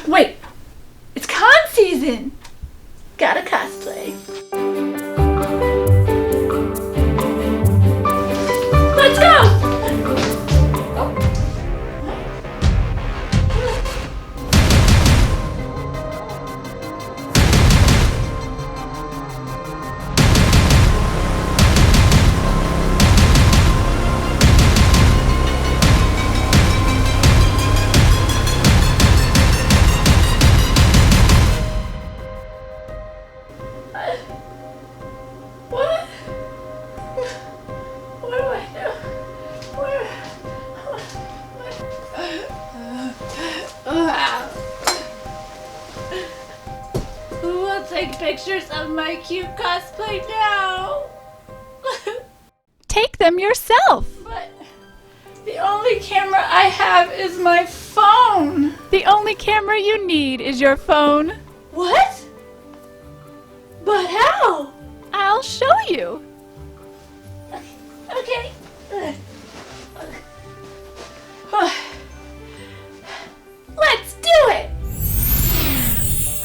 Wait, it's con season! Gotta cosplay. Let's go! Take pictures of my cute cosplay now. Take them yourself. But the only camera I have is my phone. The only camera you need is your phone. What? But how? I'll show you. Okay. Let's do it!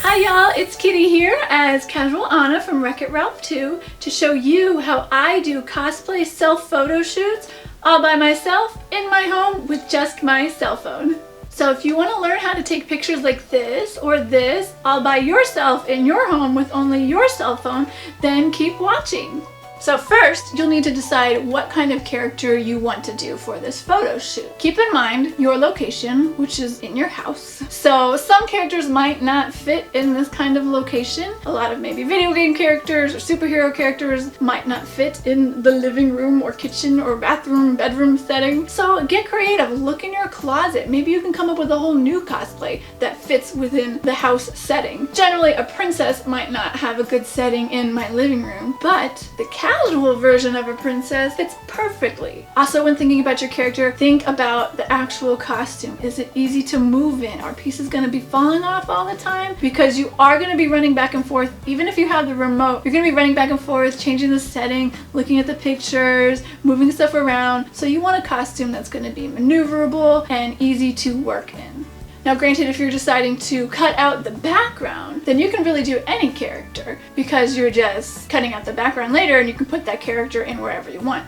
Hi y'all, it's Kitty here as Casual Anna from Wreck-It Ralph 2 to show you how I do cosplay self-photo shoots all by myself in my home with just my cell phone. So if you want to learn how to take pictures like this or this all by yourself in your home with only your cell phone, then keep watching. So first, you'll need to decide what kind of character you want to do for this photo shoot. Keep in mind your location, which is in your house. So some characters might not fit in this kind of location. A lot of maybe video game characters or superhero characters might not fit in the living room or kitchen or bathroom, bedroom setting. So get creative, look in your closet. Maybe you can come up with a whole new cosplay that fits within the house setting. Generally, a princess might not have a good setting in my living room, but the casual version of a princess fits perfectly. Also, when thinking about your character, think about the actual costume. Is it easy to move in? Are pieces going to be falling off all the time? Because you are going to be running back and forth. Even if you have the remote, you're going to be running back and forth, changing the setting, looking at the pictures, moving stuff around. So you want a costume that's going to be maneuverable and easy to work in. Now granted, if you're deciding to cut out the background, then you can really do any character because you're just cutting out the background later and you can put that character in wherever you want.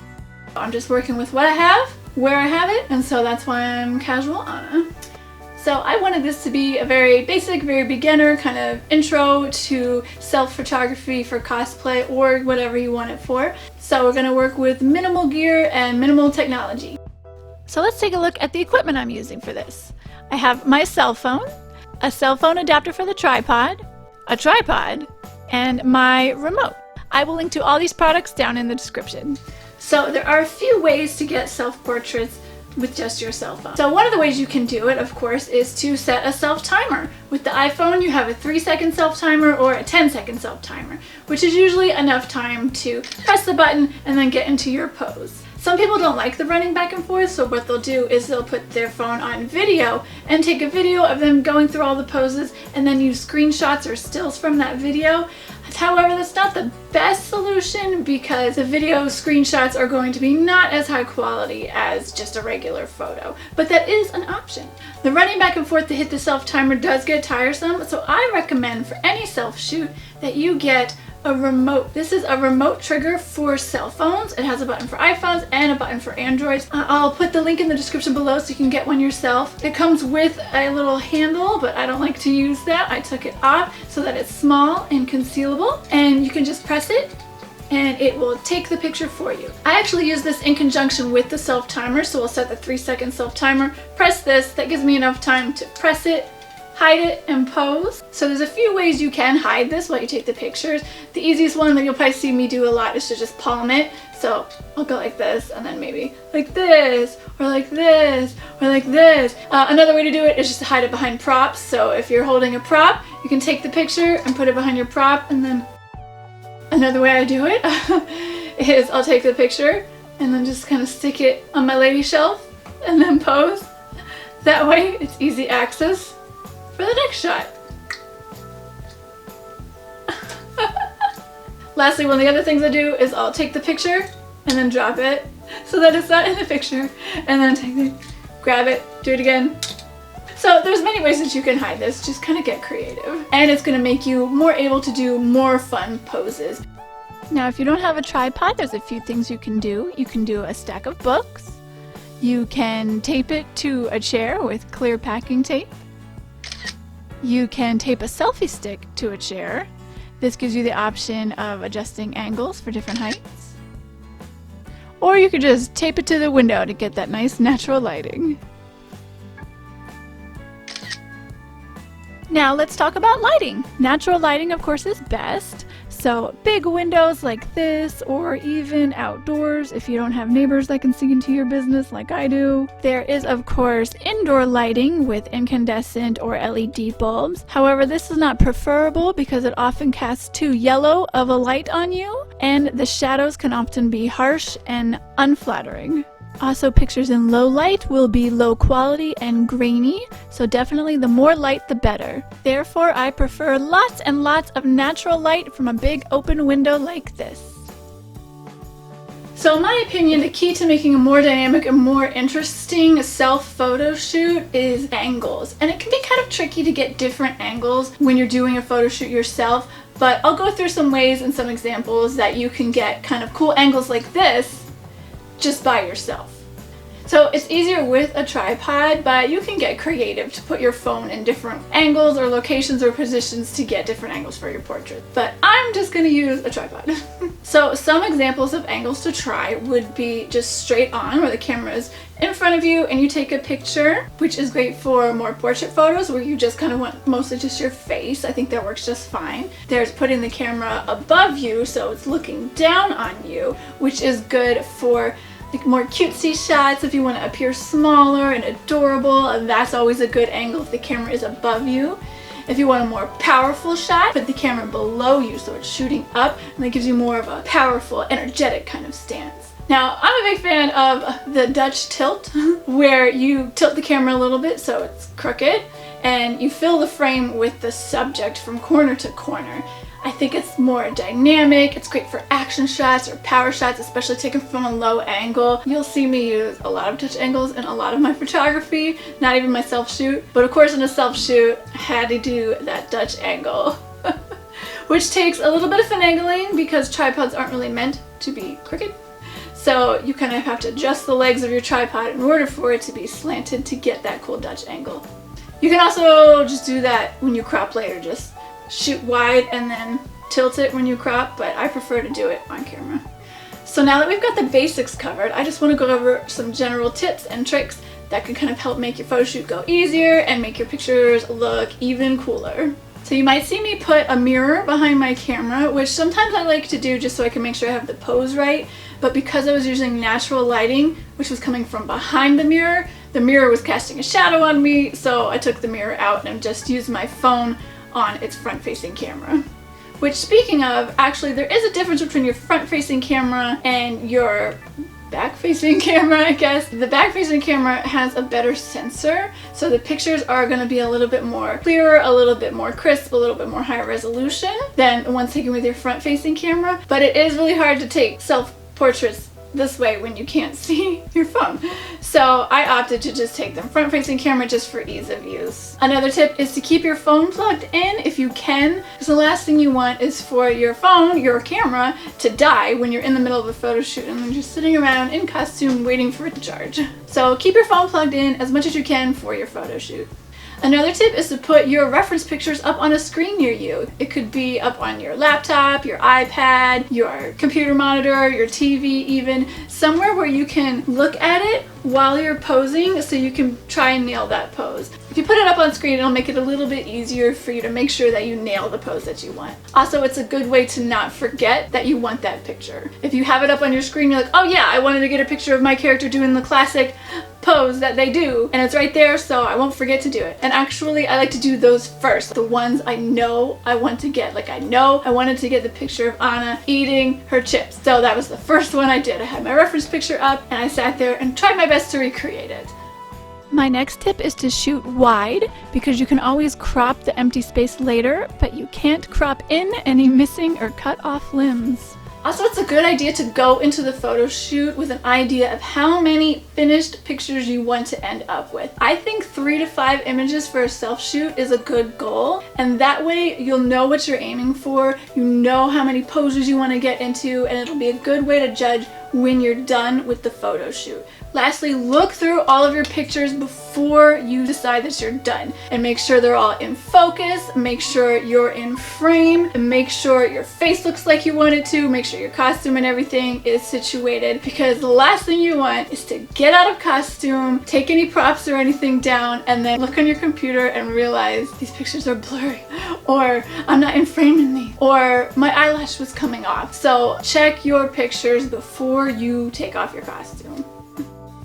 I'm just working with what I have, where I have it, and so that's why I'm Casual Anna. So I wanted this to be a very basic, very beginner kind of intro to self-photography for cosplay or whatever you want it for. So we're going to work with minimal gear and minimal technology. So let's take a look at the equipment I'm using for this. I have my cell phone, a cell phone adapter for the tripod, a tripod, and my remote. I will link to all these products down in the description. So there are a few ways to get self-portraits with just your cell phone. So one of the ways you can do it, of course, is to set a self-timer. With the iPhone, you have a 3-second self-timer or a 10-second self-timer, which is usually enough time to press the button and then get into your pose. Some people don't like the running back and forth, so what they'll do is they'll put their phone on video and take a video of them going through all the poses and then use screenshots or stills from that video. However, that's not the best solution because the video screenshots are going to be not as high quality as just a regular photo, but that is an option. The running back and forth to hit the self-timer does get tiresome, so I recommend for any self-shoot that you get a remote. This is a remote trigger for cell phones. It has a button for iPhones and a button for Androids. I'll put the link in the description below so you can get one yourself. It comes with a little handle, but I don't like to use that. I took it off so that it's small and concealable, and you can just press it and it will take the picture for you. I actually use this in conjunction with the self-timer, so we'll set the 3-second self-timer, press this, that gives me enough time to press it, hide it, and pose. So there's a few ways you can hide this while you take the pictures. The easiest one that you'll probably see me do a lot is to just palm it. So I'll go like this and then maybe like this or like this or like this. Another way to do it is just to hide it behind props. So if you're holding a prop, you can take the picture and put it behind your prop. And then another way I do it is I'll take the picture and then just kind of stick it on my lady shelf and then pose. That way it's easy access for the next shot. Lastly, one of the other things I do is I'll take the picture and then drop it so that it's not in the picture, and then take it, grab it, do it again, So there's many ways that you can hide this, just kind of get creative. And it's going to make you more able to do more fun poses. Now if you don't have a tripod, there's a few things you can do. You can do a stack of books. You can tape it to a chair with clear packing tape. You can tape a selfie stick to a chair. This gives you the option of adjusting angles for different heights. Or you could just tape it to the window to get that nice natural lighting. Now let's talk about lighting. Natural lighting, of course, is best. So big windows like this, or even outdoors if you don't have neighbors that can see into your business like I do. There is, of course, indoor lighting with incandescent or LED bulbs. However, this is not preferable because it often casts too yellow of a light on you, and the shadows can often be harsh and unflattering. Also, pictures in low light will be low quality and grainy, so definitely the more light the better. Therefore, I prefer lots and lots of natural light from a big open window like this. So in my opinion, the key to making a more dynamic and more interesting self-photo shoot is angles. And it can be kind of tricky to get different angles when you're doing a photo shoot yourself, but I'll go through some ways and some examples that you can get kind of cool angles like this just by yourself. So it's easier with a tripod, but you can get creative to put your phone in different angles or locations or positions to get different angles for your portrait. But I'm just going to use a tripod. So some examples of angles to try would be just straight on, where the camera is in front of you and you take a picture, which is great for more portrait photos where you just kind of want mostly just your face. I think that works just fine. There's putting the camera above you so it's looking down on you, which is good for like more cutesy shots if you want to appear smaller and adorable, and that's always a good angle if the camera is above you. If you want a more powerful shot, put the camera below you so it's shooting up, and that gives you more of a powerful, energetic kind of stance. Now, I'm a big fan of the Dutch tilt, where you tilt the camera a little bit so it's crooked, and you fill the frame with the subject from corner to corner. I think it's more dynamic, it's great for action shots or power shots, especially taken from a low angle. You'll see me use a lot of Dutch angles in a lot of my photography, not even my self-shoot. But of course in a self-shoot, I had to do that Dutch angle, which takes a little bit of finagling because tripods aren't really meant to be crooked. So you kind of have to adjust the legs of your tripod in order for it to be slanted to get that cool Dutch angle. You can also just do that when you crop later, just shoot wide and then tilt it when you crop, but I prefer to do it on camera. So now that we've got the basics covered, I just want to go over some general tips and tricks that can kind of help make your photo shoot go easier and make your pictures look even cooler. So you might see me put a mirror behind my camera, which sometimes I like to do just so I can make sure I have the pose right, but because I was using natural lighting, which was coming from behind the mirror was casting a shadow on me, so I took the mirror out and just used my phone on its front-facing camera. Which, speaking of, actually there is a difference between your front-facing camera and your back-facing camera, I guess. The back-facing camera has a better sensor, so the pictures are going to be a little bit more clearer, a little bit more crisp, a little bit more higher resolution than the ones taken with your front-facing camera. But it is really hard to take self-portraits this way when you can't see your phone. So I opted to just take them front-facing camera just for ease of use. Another tip is to keep your phone plugged in if you can, because the last thing you want is for your phone, your camera, to die when you're in the middle of a photo shoot and then just sitting around in costume waiting for it to charge. So keep your phone plugged in as much as you can for your photo shoot. Another tip is to put your reference pictures up on a screen near you. It could be up on your laptop, your iPad, your computer monitor, your TV even, somewhere where you can look at it while you're posing so you can try and nail that pose. If you put it up on screen, it'll make it a little bit easier for you to make sure that you nail the pose that you want. Also, it's a good way to not forget that you want that picture. If you have it up on your screen, you're like, oh yeah, I wanted to get a picture of my character doing the classic pose that they do, and it's right there, so I won't forget to do it. And actually, I like to do those first, the ones I know I want to get. Like, I know I wanted to get the picture of Anna eating her chips, so that was the first one I did. I had my reference picture up and I sat there and tried my best to recreate it. My next tip is to shoot wide, because you can always crop the empty space later, but you can't crop in any missing or cut off limbs. Also, it's a good idea to go into the photo shoot with an idea of how many finished pictures you want to end up with. I think 3 to 5 images for a self shoot is a good goal, and that way you'll know what you're aiming for, you know how many poses you want to get into, and it'll be a good way to judge when you're done with the photo shoot. Lastly, look through all of your pictures before you decide that you're done, and make sure they're all in focus, make sure you're in frame, and make sure your face looks like you want it to, make sure your costume and everything is situated, because the last thing you want is to get out of costume, take any props or anything down, and then look on your computer and realize these pictures are blurry, or I'm not in frame in these, or my eyelash was coming off. So check your pictures before you take off your costume.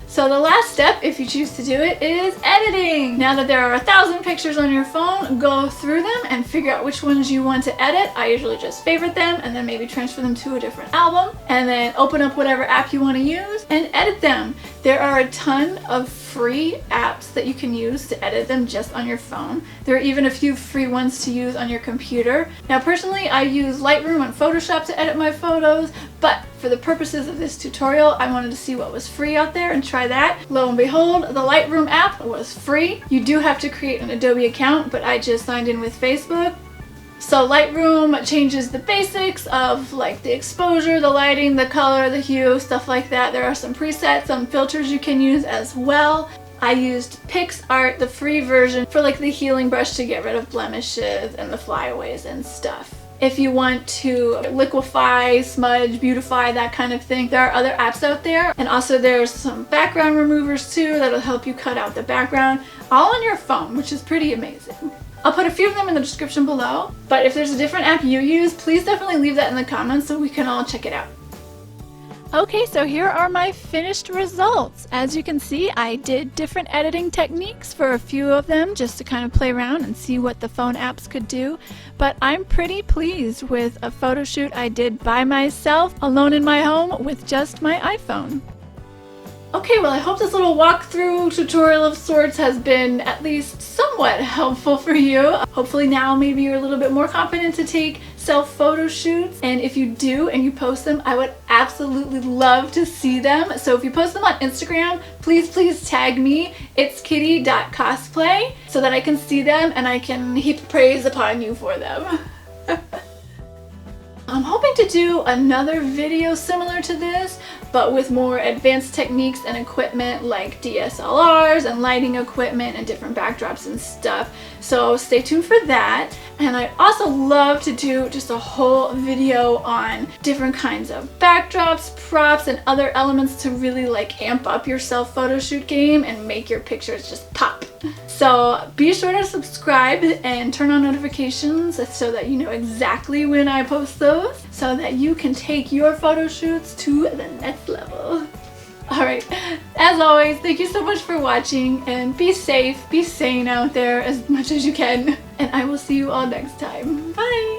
So the last step, if you choose to do it, is editing. Now that there are 1,000 pictures on your phone, go through them and figure out which ones you want to edit. I usually just favorite them and then maybe transfer them to a different album, and then open up whatever app you want to use and edit them. There are a ton of free apps that you can use to edit them just on your phone. There are even a few free ones to use on your computer. Now personally, I use Lightroom and Photoshop to edit my photos, but for the purposes of this tutorial, I wanted to see what was free out there and try that. Lo and behold, the Lightroom app was free. You do have to create an Adobe account, but I just signed in with Facebook. So Lightroom changes the basics of like the exposure, the lighting, the color, the hue, stuff like that. There are some presets, some filters you can use as well. I used PixArt, the free version, for like the healing brush to get rid of blemishes and the flyaways and stuff. If you want to liquefy, smudge, beautify, that kind of thing, there are other apps out there. And also there's some background removers too that'll help you cut out the background, all on your phone, which is pretty amazing. I'll put a few of them in the description below, but if there's a different app you use, please definitely leave that in the comments so we can all check it out. Okay, so here are my finished results. As you can see, I did different editing techniques for a few of them just to kind of play around and see what the phone apps could do. But I'm pretty pleased with a photo shoot I did by myself, alone in my home with just my iPhone. Okay, well I hope this little walkthrough tutorial of sorts has been at least somewhat helpful for you. Hopefully now maybe you're a little bit more confident to take self photo shoots, and if you do and you post them, I would absolutely love to see them. So if you post them on Instagram, please tag me. It's kitty.cosplay so that I can see them and I can heap praise upon you for them. I'm hoping to do another video similar to this, but with more advanced techniques and equipment like DSLRs and lighting equipment and different backdrops and stuff. So stay tuned for that. And I also love to do just a whole video on different kinds of backdrops, props, and other elements to really like amp up your self photo shoot game and make your pictures just pop. So be sure to subscribe and turn on notifications so that you know exactly when I post those, so that you can take your photo shoots to the next level. Alright, as always, thank you so much for watching, and be safe, be sane out there as much as you can, and I will see you all next time. Bye!